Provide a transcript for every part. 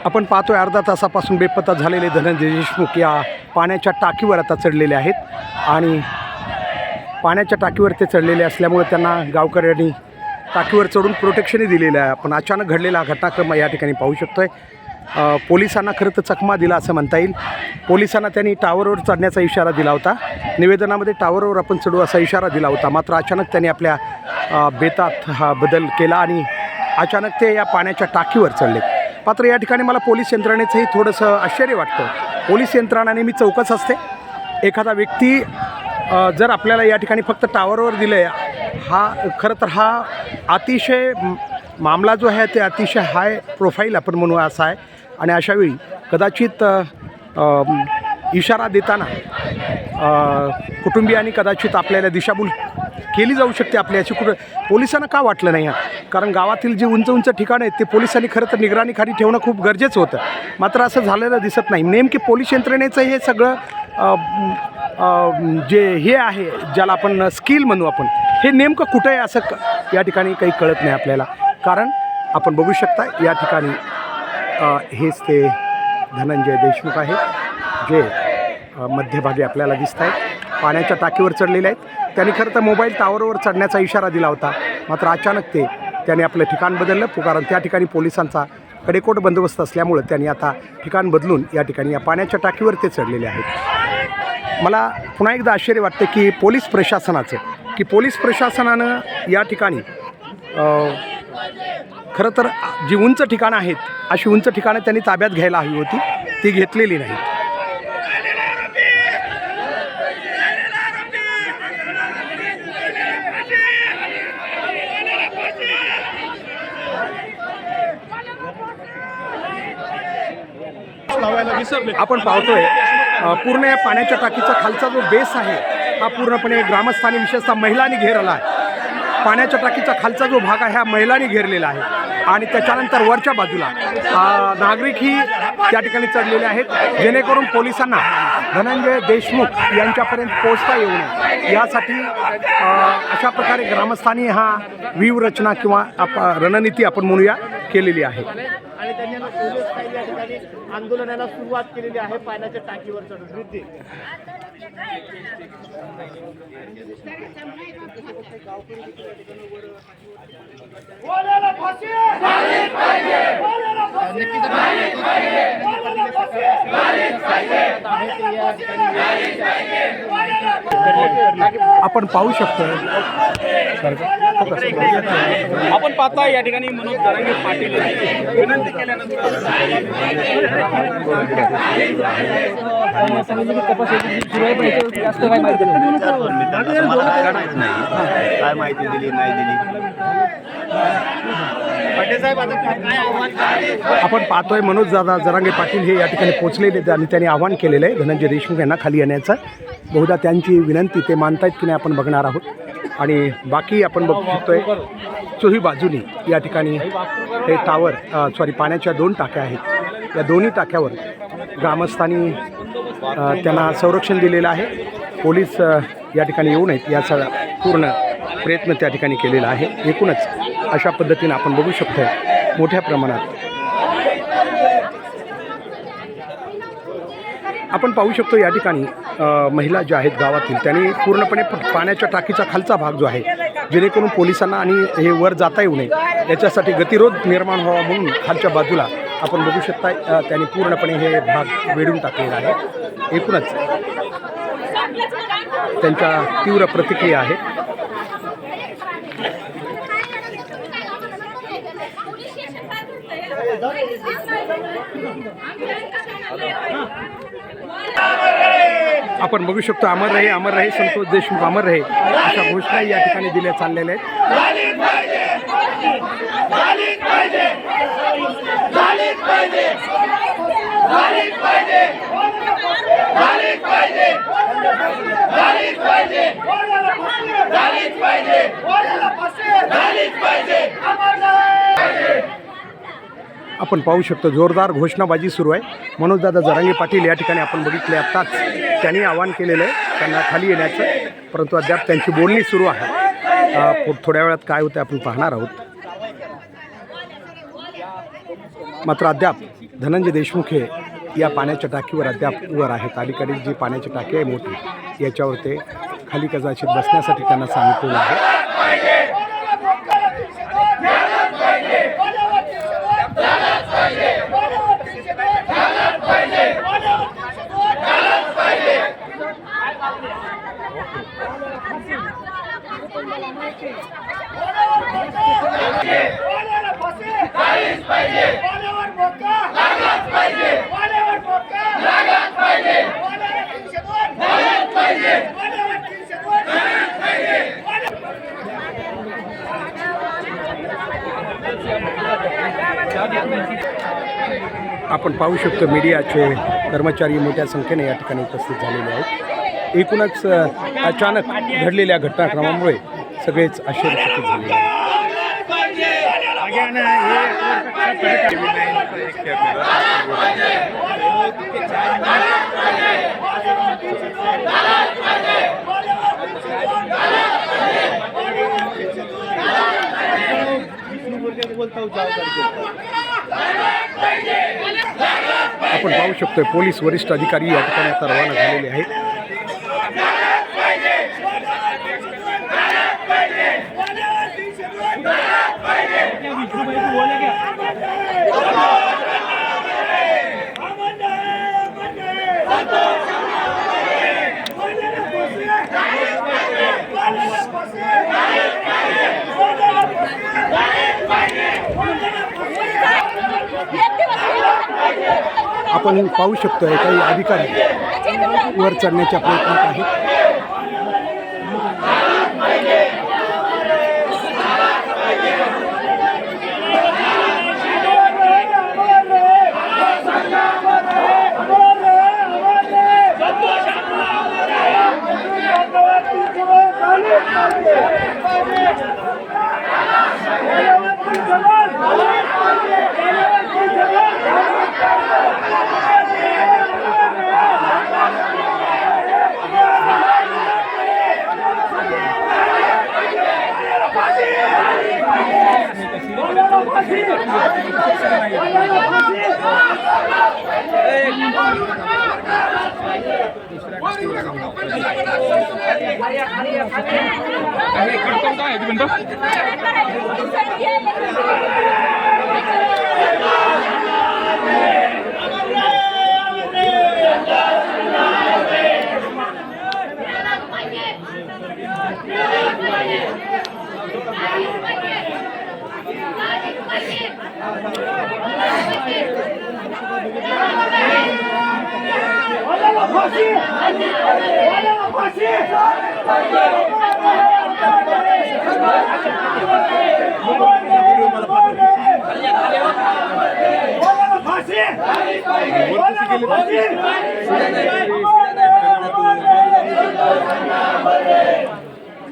आपण पाहतोय अर्धा तासापासून बेपत्ता झालेले धनंजय देशमुख या पाण्याच्या टाकीवर आता चढलेले आहेत आणि पाण्याच्या टाकीवर ते चढलेले असल्यामुळे त्यांना गावकऱ्यांनी टाकीवर चढून प्रोटेक्शनही दिलेलं आहे. आपण अचानक घडलेला घटनाक्रम या ठिकाणी पाहू शकतोय. पोलिसांना खरं तर चकमा दिला असं म्हणता येईल. पोलिसांना त्यांनी टावरवर चढण्याचा इशारा दिला होता. निवेदनामध्ये टावरवर आपण चढू असा इशारा दिला होता. मात्र अचानक त्यांनी आपल्या बेतात हा बदल केला आणि अचानक ते या पाण्याच्या टाकीवर चढले. मात्र या ठिकाणी मला पोलीस यंत्रणेचंही थोडंसं आश्चर्य वाटतं. पोलीस यंत्रणा नेहमी चौकस असते. एखादा व्यक्ती जर आपल्याला या ठिकाणी फक्त टावरवर दिलं आहे, हा खरं तर हा अतिशय मामला जो आहे ते अतिशय हाय प्रोफाईल आपण म्हणू असा आहे. आणि अशावेळी कदाचित इशारा देताना कुटुंबियांनी कदाचित आपल्याला दिशाभूल केली जाऊ शकते आपल्याची. कुठं पोलिसांना का वाटलं नाही? कारण गावातील जी उंच उंच ठिकाणं आहेत ते पोलिसांनी खरं तर निगराणीखाली ठेवणं खूप गरजेचं होतं. मात्र असं झालेलं दिसत नाही. नेमके पोलीस यंत्रणेचं हे सगळं जे हे आहे ज्याला आपण स्किल म्हणू आपण, हे नेमकं कुठं आहे असं या ठिकाणी काही कळत नाही आपल्याला. कारण आपण बघू शकता या ठिकाणी हेच ते धनंजय देशमुख आहेत जे मध्यभागी आपल्याला दिसत आहेत. पाण्याच्या टाकीवर चढलेले आहेत. त्यांनी खरं तर मोबाईल टावरवर चढण्याचा इशारा दिला होता. मात्र अचानक त्यांनी आपलं ठिकाण बदललं. कारण त्या ठिकाणी पोलिसांचा कडेकोट बंदोबस्त असल्यामुळं त्यांनी आता ठिकाण बदलून या ठिकाणी या पाण्याच्या टाकीवर ते चढलेले आहेत. मला पुन्हा एकदा आश्चर्य वाटतं की पोलीस प्रशासनानं या ठिकाणी खरं तर जी उंच ठिकाणं आहेत अशी उंच ठिकाणं त्यांनी ताब्यात घ्यायला हवी होती, ती घेतलेली नाही. आपण पाहतोय पूर्ण या पाण्याच्या टाकीचा खालचा जो बेस आहे हा पूर्णपणे ग्रामस्थांनी विशेषतः महिलांनी घेरला आहे. पाण्याच्या टाकीचा खालचा जो भाग आहे हा महिलांनी घेरलेला आहे आणि त्याच्यानंतर वरच्या बाजूला नागरिकही त्या ठिकाणी चढलेले आहेत, जेणेकरून पोलिसांना धनंजय देशमुख यांच्यापर्यंत पोहोचता येऊ नये यासाठी अशा प्रकारे ग्रामस्थांनी हा व्यूहरचना किंवा रणनीती आपण म्हणूया केलेली आहे. आणि त्यांनी पोलीस या ठिकाणी आंदोलनाला सुरुवात केलेली आहे पाण्याच्या टाकीवर चढून. आपण पाहू शकतो आपण पाहता या ठिकाणी मनोज जरांगे पाटील विनंती केल्यानंतर काय माहिती दिली नाही दिली. आपण पाहतोय मनोज दादा जरांगे पाटील हे या ठिकाणी पोहोचलेले आणि त्यांनी आवाहन केलेलं आहे धनंजय देशमुख यांना खाली येण्याचं. बहुधा त्यांची विनंती ते मानतायत की नाही आपण बघणार आहोत. आणि बाकी आपण बघू शकतोय चोही बाजूनी या ठिकाणी हे टावर पाण्याच्या 2 टाक्या आहेत. या दोन्ही टाक्यावर ग्रामस्थांनी त्यांना संरक्षण दिलेलं आहे. पोलीस या ठिकाणी येऊ नयेत याचा पूर्ण प्रयत्न त्या ठिकाणी केलेला आहे. एकूणच अशा पद्धतीनं आपण बघू शकतोय मोठ्या प्रमाणात आपण पाहू शकतो या ठिकाणी महिला ज्या आहेत गावातील त्यांनी पूर्णपणे पाण्याच्या टाकीचा खालचा भाग जो आहे जेणेकरून पोलिसांना आणि हे वर जाता येऊ नये याच्यासाठी गतिरोध निर्माण व्हावा म्हणून खालच्या बाजूला आपण बघू शकता त्यांनी पूर्णपणे हे भाग वेढून टाकलेला आहे. एकूणच त्यांच्या तीव्र प्रतिक्रिया आहेत. आपण बघू शकतो अमर रहे संतोष देशमुख अमर रहे अशा घोषणा या ठिकाणी दिल्या चाललेल्या आहेत. आपण पाहू शकतो जोरदार घोषणाबाजी सुरू आहे. मनोजदादा जरांगे पाटील या ठिकाणी आपण बघितले आत्ताच त्यांनी आवाहन केलेलं आहे त्यांना खाली येण्याचं, परंतु अद्याप त्यांची बोलणी सुरू आहे. थोड्या वेळात काय होतं आपण पाहणार आहोत. मात्र अद्याप धनंजय देशमुख हे या पाण्याच्या टाकीवर अद्याप वर आहेत. अलीकडे जी पाण्याची टाकी आहे मोठी, याच्यावर ते खाली कदाचित बसण्यासाठी त्यांना सांगितलेलं आहे. आपण पाहू शकतो मीडियाचे कर्मचारी मोठ्या संख्येने या ठिकाणी उपस्थित झालेले आहेत. एकूणच अचानक घडलेल्या घटनाक्रमामुळे सगळेच आश्चर्यचकित झालेले आहेत. आपण पाहू शकतो पोलीस वरिष्ठ अधिकारी या ठिकाणी आता रवाना झालेले आहेत. आपण पाहू शकतोय काही अधिकारी वर चढण्याच्या प्रयत्नात आहेत.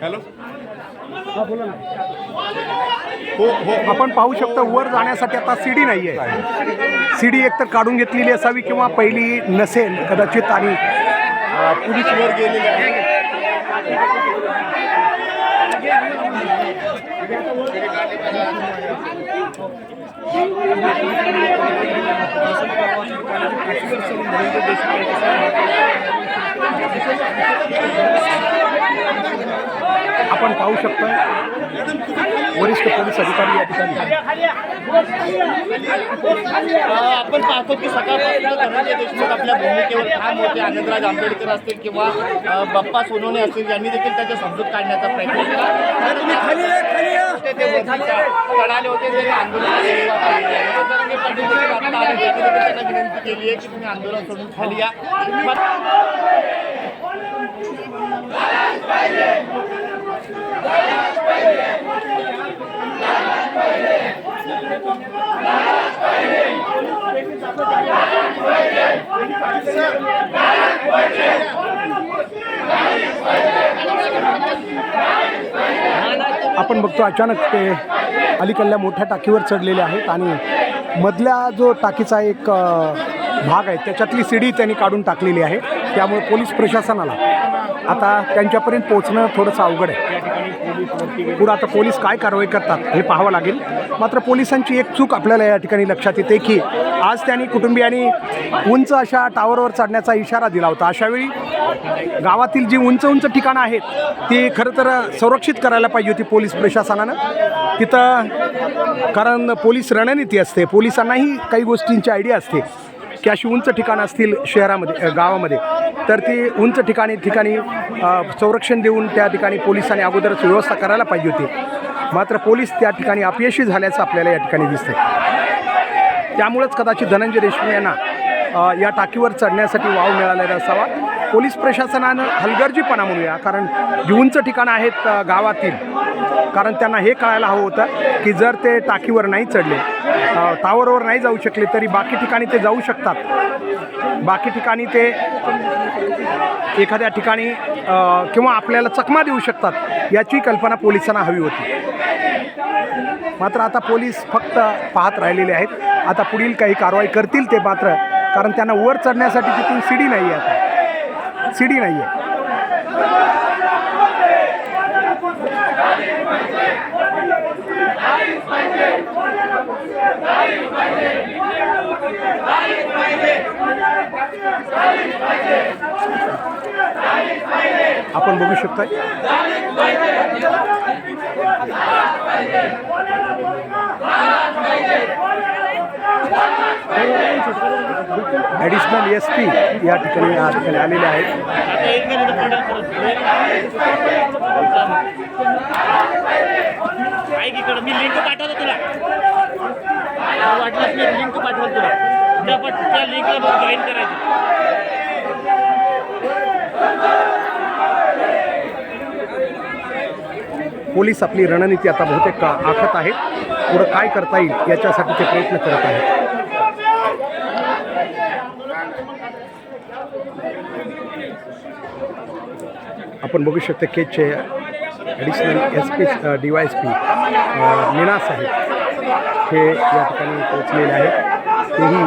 हॅलो, आपण पाहू शकतो वर जाण्यासाठी आता सीडी नाही आहे. सीडी एकतर काढून घेतलेली असावी किंवा पहिली नसेल कदाचित, आणि पोलीस वर गेलेले आहे. आपण पाहू शकतो वरिष्ठ पोलीस अधिकारी या ठिकाणी. आपण पाहतो की सकाळपासून धनंजय देशमुख आपल्या भूमिकेवर ठाम होते. आनंदराज आंबेडकर असतील किंवा बाप्पा सोनवणे असतील, यांनी देखील त्याच्या समजूत काढण्याचा प्रयत्न केला. ते चढाले होते, ते आंदोलन त्यांना विनंती केली आहे की तुम्ही आंदोलन सोडून खाली या. आपण बघतो अचानक ते अलीकडल्या मोठ्या टाकीवर चढलेले आहेत आणि मधल्या जो टाकीचा एक भाग आहे त्याच्यातली सीडी त्यांनी काढून टाकलेली आहे. त्यामुळे पोलीस प्रशासनाला आता त्यांच्यापर्यंत पोहोचणं थोडंसं अवघड आहे. पुढं आता पोलीस काय कारवाई करतात हे पाहावं लागेल. मात्र पोलिसांची एक चूक आपल्याला या ठिकाणी लक्षात येते की आज त्यांनी कुटुंबियांनी उंच अशा टावरवर चढण्याचा इशारा दिला होता. अशावेळी गावातील जी उंच उंच ठिकाणं आहेत ती खरं तर संरक्षित करायला पाहिजे होती पोलीस प्रशासनानं तिथं. कारण पोलीस रणनीती असते, पोलिसांनाही काही गोष्टींची आयडिया असते की अशी उंच ठिकाणं असतील शहरामध्ये गावामध्ये तर ती उंच ठिकाणी संरक्षण देऊन त्या ठिकाणी पोलिसांनी अगोदरच व्यवस्था करायला पाहिजे होती. मात्र पोलीस त्या ठिकाणी अपयशी झाल्याचं आपल्याला या ठिकाणी दिसतं. त्यामुळेच कदाचित धनंजय देशमुख यांना या टाकीवर चढण्यासाठी वाव मिळालेला असावा. पोलीस प्रशासनानं हलगर्जीपणा म्हणूया, कारण जी उंच ठिकाणं आहेत गावातील, कारण त्यांना हे कळायला हवं होतं की जर ते टाकीवर नाही चढले, टावरवर नाही जाऊ शकले तरी बाकी ठिकाणी ते जाऊ शकतात. बाकी ठिकाणी ते एखाद्या ठिकाणी किंवा आपल्याला चकमा देऊ शकतात याची कल्पना पोलिसांना हवी होती. मात्र आता पोलीस फक्त पाहत राहिलेले आहेत. आता पुढील काही कारवाई करतील ते मात्र, कारण त्यांना वर चढण्यासाठी तिथून शिडी नाही आहे, आता शिडी नाही आहे. आपण बघू शकताय ॲडिशनल SP या ठिकाणी आलेले आहेत. मी लिंक पाठवतो तुला, वाटलं मी लिंक पाठवतो तुला, त्या लिंकला जॉईन करायचं. पोलीस आपली रणनीती आता बहुतेक आखत आहेत. पुढं काय करता येईल याच्यासाठी ते प्रयत्न करत आहेत. आपण बघू शकता केजचे ॲडिशनल SP DYSP मीना साहेब हे या ठिकाणी पोहोचलेले आहेत. तेही